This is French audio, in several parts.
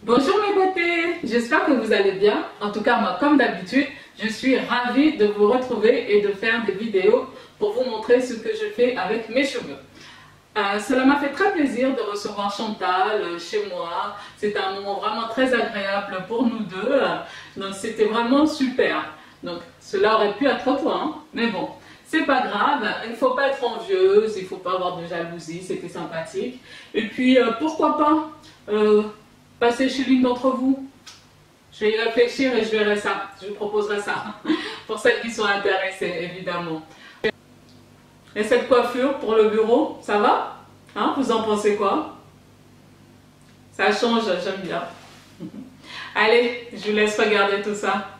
Bonjour mes beautés, j'espère que vous allez bien. En tout cas, moi, comme d'habitude, je suis ravie de vous retrouver et de faire des vidéos pour vous montrer ce que je fais avec mes cheveux. Cela m'a fait très plaisir de recevoir Chantal chez moi. C'était un moment vraiment très agréable pour nous deux. Donc, c'était vraiment super. Donc, cela aurait pu être toi, hein? Mais bon, c'est pas grave. Il ne faut pas être envieuse, il ne faut pas avoir de jalousie. C'était sympathique. Et puis, pourquoi pas passer chez l'une d'entre vous? Je vais y réfléchir et je verrai ça. Je vous proposerai ça pour celles qui sont intéressées, évidemment. Et cette coiffure pour le bureau, ça va? Hein, vous en pensez quoi? Ça change, j'aime bien. Allez, je vous laisse regarder tout ça.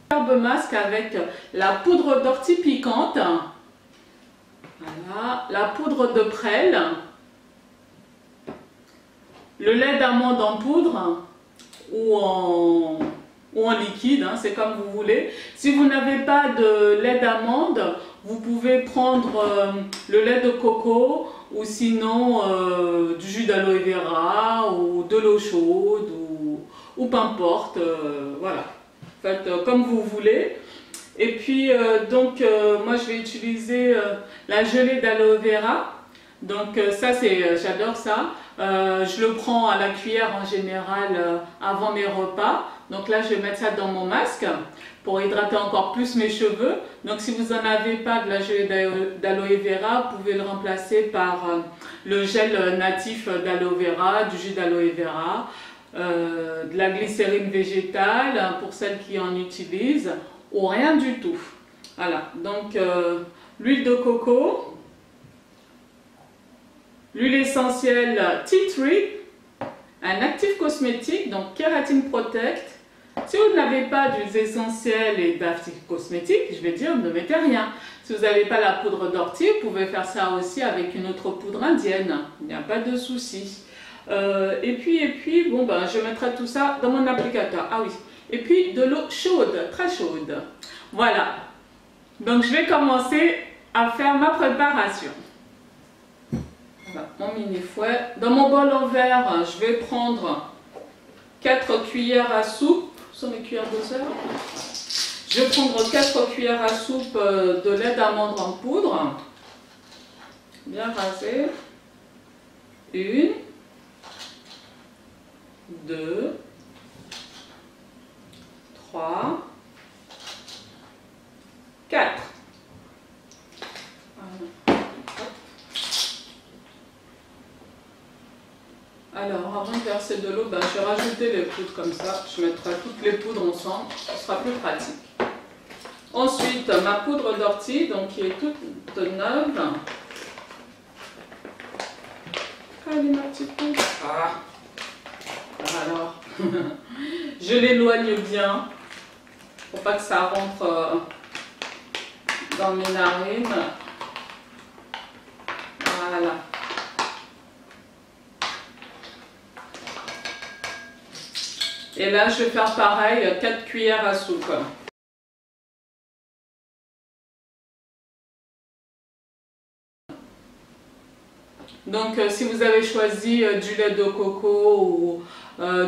Superbe masque avec la poudre d'ortie piquante. Voilà, la poudre de prêle. Le lait d'amande en poudre ou en liquide, hein, c'est comme vous voulez. Si vous n'avez pas de lait d'amande, vous pouvez prendre le lait de coco ou sinon du jus d'aloe vera ou de l'eau chaude ou peu importe, voilà. Faites comme vous voulez. Et puis moi je vais utiliser la gelée d'aloe vera. Donc ça j'adore ça. Je le prends à la cuillère en général avant mes repas. Donc là je vais mettre ça dans mon masque pour hydrater encore plus mes cheveux. Donc si vous n'en avez pas de la gelée d'aloe vera, vous pouvez le remplacer par le gel natif d'aloe vera, du jus d'aloe vera, de la glycérine végétale pour celles qui en utilisent, ou rien du tout. Voilà, donc l'huile de coco, l'huile essentielle Tea Tree, un actif cosmétique, donc Keratin Protect. Si vous n'avez pas d'huiles essentielles et d'actifs cosmétiques, je vais dire, ne mettez rien. Si vous n'avez pas la poudre d'ortie, vous pouvez faire ça aussi avec une autre poudre indienne. Il n'y a pas de souci. Et puis, bon, ben, je mettrai tout ça dans mon applicateur. Ah oui. Et puis, de l'eau chaude, très chaude. Voilà. Donc, je vais commencer à faire ma préparation. Voilà, mon mini fouet. Dans mon bol en verre, je vais prendre 4 cuillères à soupe. Ce sont mes cuillères doseur. Je vais prendre 4 cuillères à soupe de lait d'amande en poudre. Bien rasé. 1, 2, 3, 4. Alors, avant de verser de l'eau, ben, je vais rajouter les poudres comme ça. Je mettrai toutes les poudres ensemble, ce sera plus pratique. Ensuite, ma poudre d'ortie, donc qui est toute neuve. Allez, ma petite poudre. Ah. Alors, je l'éloigne bien pour pas que ça rentre dans mes narines. Voilà. Et là, je vais faire pareil, 4 cuillères à soupe. Donc, si vous avez choisi du lait de coco ou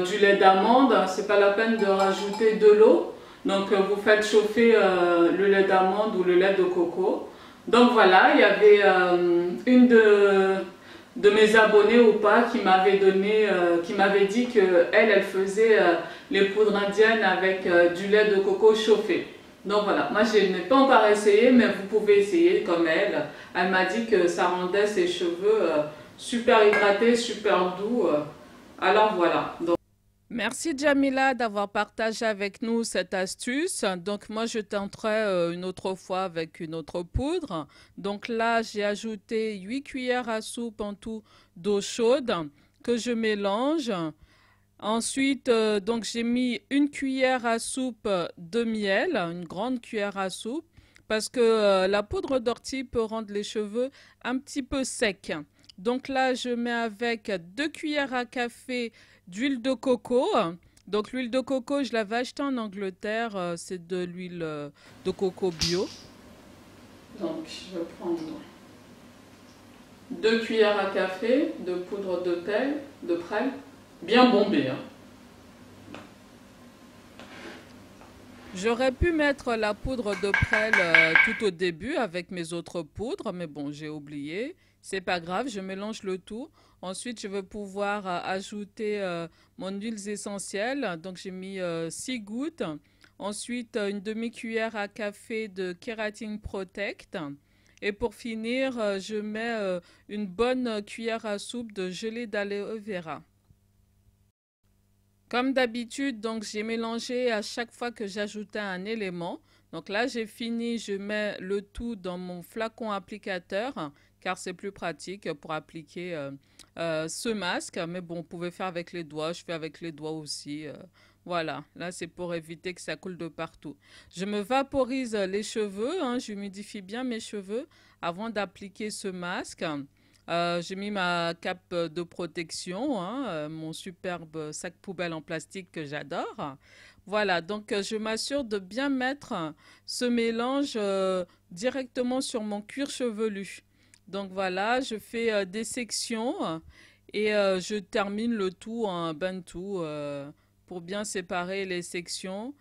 du lait d'amande, c'est pas la peine de rajouter de l'eau. Donc, vous faites chauffer le lait d'amande ou le lait de coco. Donc voilà, il y avait une de mes abonnés ou pas qui m'avait donné, qui m'avait dit que elle faisait les poudres indiennes avec du lait de coco chauffé. Donc voilà, moi je n'ai pas encore essayé, mais vous pouvez essayer comme elle. Elle m'a dit que ça rendait ses cheveux super hydratés, super doux. Alors voilà. Donc, merci Jamila d'avoir partagé avec nous cette astuce. Donc moi je tenterai une autre fois avec une autre poudre. Donc là j'ai ajouté 8 cuillères à soupe en tout d'eau chaude que je mélange. Ensuite donc j'ai mis une cuillère à soupe de miel, une grande cuillère à soupe, parce que la poudre d'ortie peut rendre les cheveux un petit peu secs. Donc là je mets avec 2 cuillères à café d'huile de coco. Donc l'huile de coco, je l'avais achetée en Angleterre, c'est de l'huile de coco bio. Donc je vais prendre 2 cuillères à café de poudre de prêle, bien bombée, hein. J'aurais pu mettre la poudre de prêle tout au début avec mes autres poudres, mais bon, j'ai oublié. C'est pas grave, je mélange le tout. Ensuite, je vais pouvoir ajouter mon huiles essentielles. Donc, j'ai mis 6 gouttes. Ensuite, une demi-cuillère à café de Keratin Protect. Et pour finir, je mets une bonne cuillère à soupe de gelée d'aloe vera. Comme d'habitude, donc j'ai mélangé à chaque fois que j'ajoutais un élément. Donc là, j'ai fini, je mets le tout dans mon flacon applicateur car c'est plus pratique pour appliquer ce masque. Mais bon, vous pouvez faire avec les doigts, je fais avec les doigts aussi. Voilà, là c'est pour éviter que ça coule de partout. Je me vaporise les cheveux, hein, j'humidifie bien mes cheveux avant d'appliquer ce masque. J'ai mis ma cape de protection, hein, mon superbe sac poubelle en plastique que j'adore. Voilà, donc je m'assure de bien mettre ce mélange directement sur mon cuir chevelu. Donc voilà, je fais des sections et je termine le tout en bantou pour bien séparer les sections.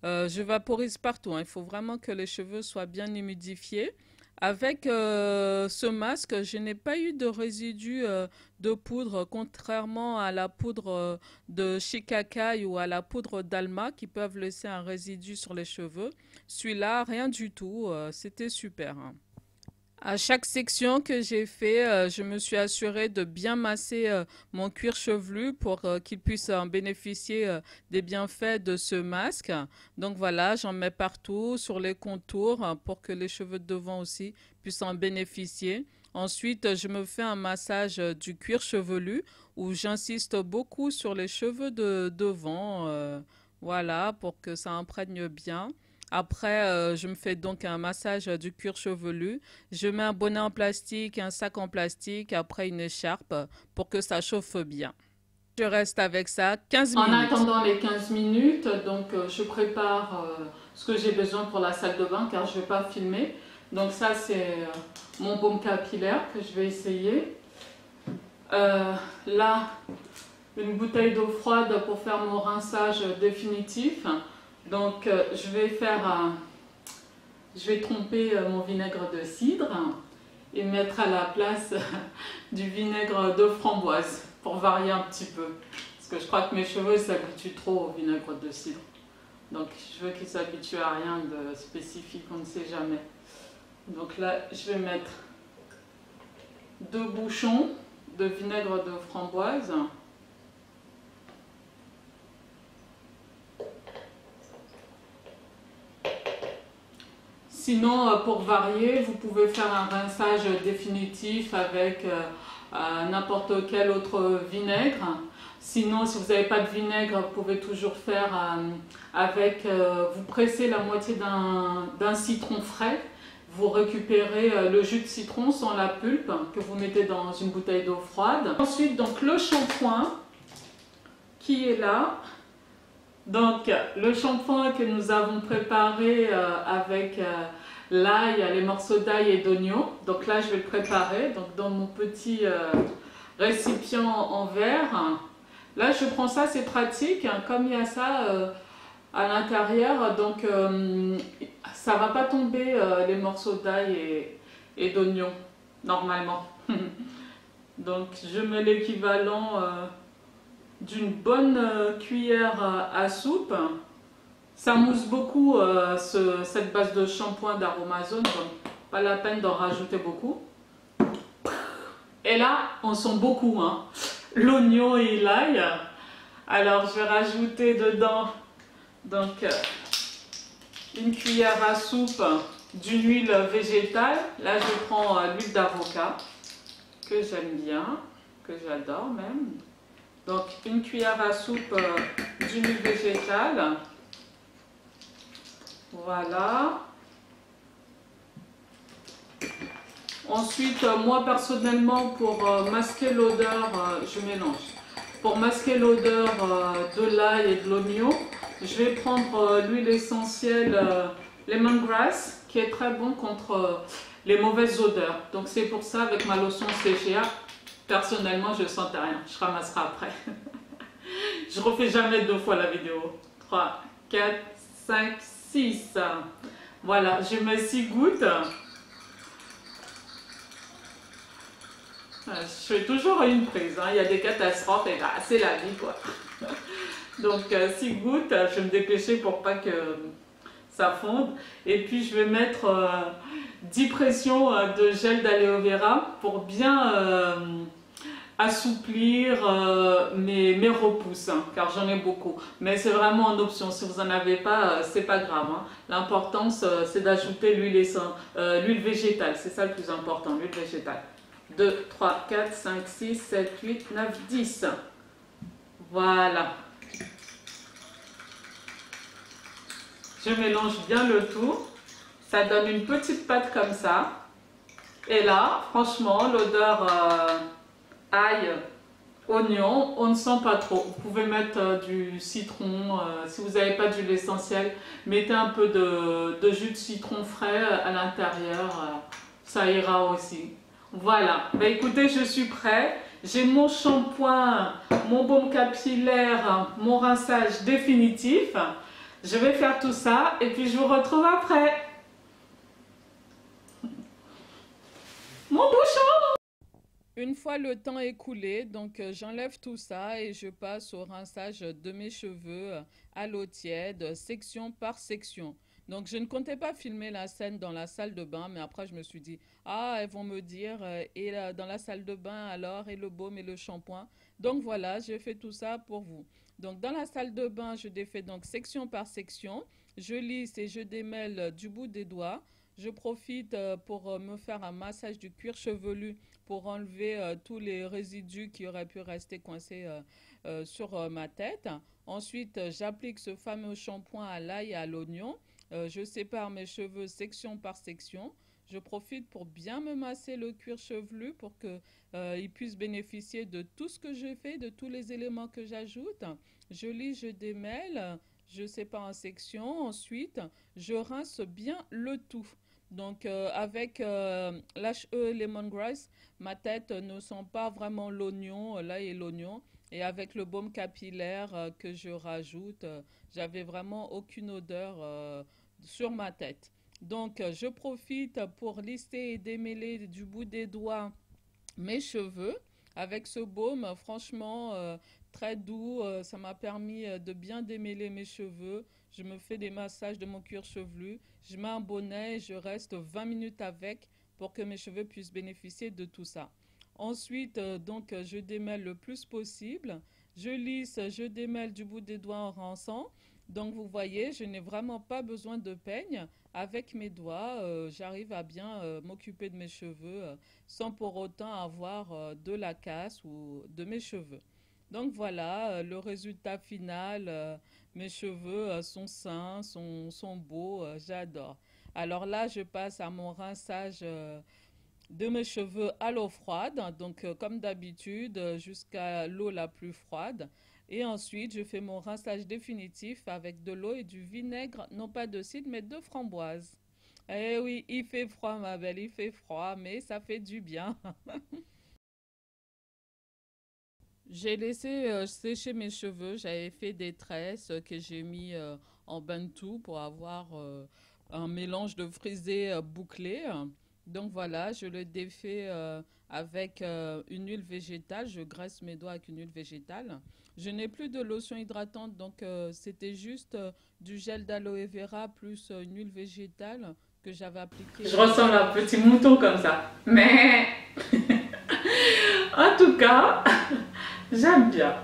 Je vaporise partout, hein, il faut vraiment que les cheveux soient bien humidifiés. Avec ce masque, je n'ai pas eu de résidus de poudre, contrairement à la poudre de Shikakai ou à la poudre d'Alma qui peuvent laisser un résidu sur les cheveux. Celui-là, rien du tout, c'était super, hein. À chaque section que j'ai fait, je me suis assurée de bien masser mon cuir chevelu pour qu'il puisse en bénéficier des bienfaits de ce masque. Donc voilà, j'en mets partout sur les contours pour que les cheveux de devant aussi puissent en bénéficier. Ensuite, je me fais un massage du cuir chevelu où j'insiste beaucoup sur les cheveux de devant. Voilà, pour que ça imprègne bien. Après, je me fais donc un massage du cuir chevelu. Je mets un bonnet en plastique, un sac en plastique, après une écharpe pour que ça chauffe bien. Je reste avec ça 15 minutes. En attendant les 15 minutes, donc je prépare ce que j'ai besoin pour la salle de bain car je ne vais pas filmer. Donc ça, c'est mon baume capillaire que je vais essayer. Là, une bouteille d'eau froide pour faire mon rinçage définitif. Donc je vais tremper mon vinaigre de cidre et mettre à la place du vinaigre de framboise pour varier un petit peu. Parce que je crois que mes cheveux s'habituent trop au vinaigre de cidre. Donc je veux qu'ils s'habituent à rien de spécifique, on ne sait jamais. Donc là je vais mettre 2 bouchons de vinaigre de framboise. Sinon, pour varier, vous pouvez faire un rinçage définitif avec n'importe quel autre vinaigre. Sinon, si vous n'avez pas de vinaigre, vous pouvez toujours faire avec, vous pressez la moitié d'un citron frais. Vous récupérez le jus de citron sans la pulpe que vous mettez dans une bouteille d'eau froide. Ensuite, donc le shampoing qui est là. Donc, le shampoing que nous avons préparé avec l'ail, les morceaux d'ail et d'oignon. Donc là, je vais le préparer donc, dans mon petit récipient en verre. Là, je prends ça, c'est pratique. Hein, comme il y a ça à l'intérieur, donc ça ne va pas tomber les morceaux d'ail et d'oignon, normalement. Donc, je mets l'équivalent d'une bonne cuillère à soupe. Ça mousse beaucoup cette base de shampoing d'Aromazone, donc pas la peine d'en rajouter beaucoup. Et là, on sent beaucoup hein, l'oignon et l'ail. Alors je vais rajouter dedans donc une cuillère à soupe d'une huile végétale. Là je prends l'huile d'avocat que j'aime bien, que j'adore même. Donc une cuillère à soupe d'huile végétale. Voilà. Ensuite, moi personnellement, pour masquer l'odeur, je mélange. Pour masquer l'odeur de l'ail et de l'oignon, je vais prendre l'huile essentielle lemongrass, qui est très bon contre les mauvaises odeurs. Donc c'est pour ça, avec ma lotion CGA, personnellement, je ne sentais rien. Je ramasserai après. Je refais jamais 2 fois la vidéo. 3, 4, 5, 6. Voilà, je mets 6 gouttes. Je fais toujours une prise, hein. Il y a des catastrophes et bah, c'est la vie quoi. Donc 6 gouttes, je vais me dépêcher pour pas que ça fonde. Et puis je vais mettre 10 pressions de gel d'aloe vera pour bien assouplir mes repousses, hein, car j'en ai beaucoup. Mais c'est vraiment en option, si vous n'en avez pas, c'est pas grave. Hein. L'important c'est d'ajouter l'huile végétale, c'est ça le plus important, l'huile végétale. 2, 3, 4, 5, 6, 7, 8, 9, 10. Voilà. Je mélange bien le tout. Ça donne une petite pâte comme ça. Et là, franchement, l'odeur ail, oignon, on ne sent pas trop. Vous pouvez mettre du citron. Si vous n'avez pas d'huile essentielle, mettez un peu de jus de citron frais à l'intérieur. Ça ira aussi. Voilà, bah écoutez, je suis prêt. J'ai mon shampoing, mon baume capillaire, mon rinçage définitif. Je vais faire tout ça et puis je vous retrouve après. Mon bouchon! Une fois le temps écoulé, donc j'enlève tout ça et je passe au rinçage de mes cheveux à l'eau tiède, section par section. Donc, je ne comptais pas filmer la scène dans la salle de bain, mais après, je me suis dit, ah, elles vont me dire, et dans la salle de bain, alors, et le baume et le shampoing. Donc, voilà, j'ai fait tout ça pour vous. Donc, dans la salle de bain, je défais donc section par section. Je lisse et je démêle du bout des doigts. Je profite pour me faire un massage du cuir chevelu pour enlever tous les résidus qui auraient pu rester coincés sur ma tête. Ensuite, j'applique ce fameux shampoing à l'ail et à l'oignon. Je sépare mes cheveux section par section. Je profite pour bien me masser le cuir chevelu pour qu'il puisse bénéficier de tout ce que j'ai fait, de tous les éléments que j'ajoute. Je lisse, je démêle, je sépare en sections. Ensuite, je rince bien le tout. Donc, avec l'HE Lemongrass, ma tête ne sent pas vraiment l'oignon, l'ail et l'oignon. Et avec le baume capillaire que je rajoute, j'avais vraiment aucune odeur sur ma tête. Donc, je profite pour lisser et démêler du bout des doigts mes cheveux. Avec ce baume, franchement, très doux, ça m'a permis de bien démêler mes cheveux. Je me fais des massages de mon cuir chevelu. Je mets un bonnet et je reste 20 minutes avec pour que mes cheveux puissent bénéficier de tout ça. Ensuite, donc, je démêle le plus possible. Je lisse, je démêle du bout des doigts en rinçant. Donc, vous voyez, je n'ai vraiment pas besoin de peigne. Avec mes doigts, j'arrive à bien m'occuper de mes cheveux sans pour autant avoir de la casse ou de mes cheveux. Donc, voilà, le résultat final. Mes cheveux sont sains, sont beaux, j'adore. Alors là, je passe à mon rinçage de mes cheveux à l'eau froide, donc comme d'habitude jusqu'à l'eau la plus froide. Et ensuite, je fais mon rinçage définitif avec de l'eau et du vinaigre, non pas de cidre, mais de framboise. Eh oui, il fait froid, ma belle, il fait froid, mais ça fait du bien. J'ai laissé sécher mes cheveux, j'avais fait des tresses que j'ai mis en bain de tout pour avoir un mélange de frisé bouclé. Donc voilà, je le défais avec une huile végétale, je graisse mes doigts avec une huile végétale. Je n'ai plus de lotion hydratante, donc c'était juste du gel d'aloe vera plus une huile végétale que j'avais appliquée. Je ressemble à un petit mouton comme ça, mais en tout cas, j'aime bien.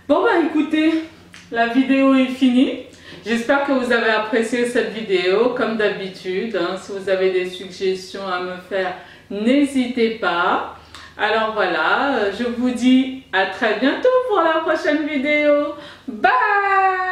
Bon bah écoutez, la vidéo est finie. J'espère que vous avez apprécié cette vidéo, comme d'habitude. Hein, si vous avez des suggestions à me faire, n'hésitez pas. Alors voilà, je vous dis à très bientôt pour la prochaine vidéo. Bye!